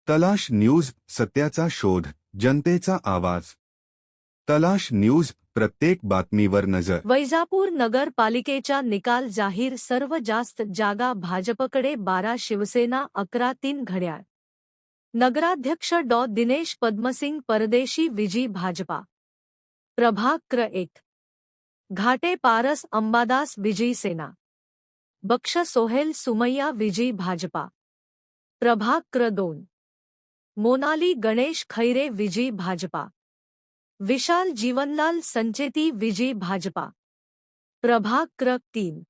तलाश न्यूज, सत्याचा शोध, जनतेचा आवाज. तलाश न्यूज, प्रत्येक बातमीवर नजर. वैजापूर नगरपालिकेच्या निकाल जाहीर. सर्व जास्त जागा भाजपकडे 12, शिवसेना 11, 3 घड्याळ. नगराध्यक्ष डॉ. दिनेश पद्मसिंग परदेशी, विजी भाजपा. प्रभाग क्र. 1. घाटे पारस अंबादास, विजी सेना. बक्ष सोहेल सुमैया, विजी भाजपा. प्रभाग क्र. 2. मोनाली गणेश खैरे, विजी भाजपा. विशाल जीवनलाल संचेती, विजी भाजपा. प्रभाग क्र. 3.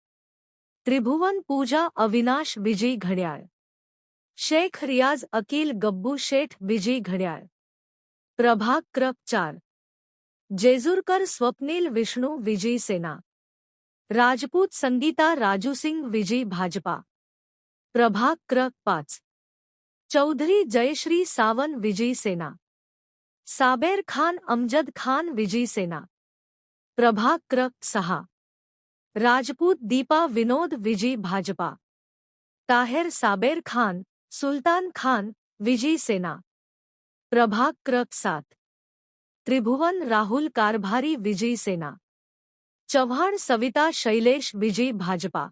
त्रिभुवन पूजा अविनाश, विजी घड्याळ. शेख रियाज अकील गब्बू शेठ, विजी घड्याळ. प्रभाग क्र. 4. जेजुरकर स्वप्नील विष्णू, विजी सेना. राजपूत संगीता राजूसिंग, विजी भाजपा. प्रभाग क्र. 5. चौधरी जयश्री सावन, विजी सेना. साबेर खान अमजद खान, विजी सेना. प्रभाग क्र. 6. राजपूत दीपा विनोद, विजी भाजपा. ताहेर साबेर खान, सुलतान खान, विजी सेना. प्रभाग क्र. 7. त्रिभुवन राहुल कारभारी, विजी सेना. चव्हाण सविता शैलेश, विजी भाजपा.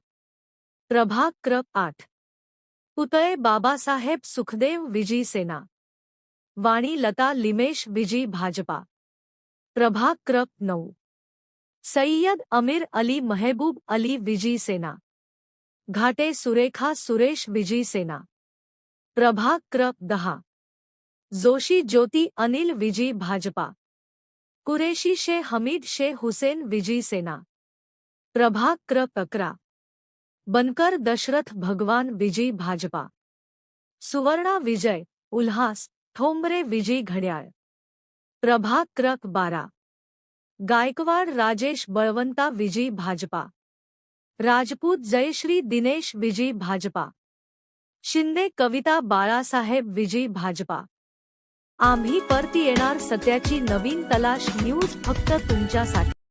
प्रभाग क्र. 8. पुतळे बाबासाहेब सुखदेव, विजी सेना. वाणी लता लिमेश, विजी भाजपा. प्रभाग क्र. 9. सय्यद अमीर अली महबूब अली, विजी सेना. घाटे सुरेखा सुरेश, विजी सेना. प्रभाग क्र. 10. जोशी ज्योती अनिल, विजी भाजपा. कुरेशी शे हमीद शे हुसेन, विजी सेना. प्रभाग क्र. 11. बनकर दशरथ भगवान, विजी भाजपा. सुवर्णा विजय उल्हास ठोंबरे, विजी घड्याळ. प्रभाग क्र. 12. गायकवाड राजेश बळवंता, विजी भाजपा. राजपूत जयश्री दिनेश, विजी भाजपा. शिंदे कविता बाळासाहेब, विजी भाजपा. आम्ही परत येणार. सत्याची नवीन तलाश न्यूज फक्त तुमच्यासाठी.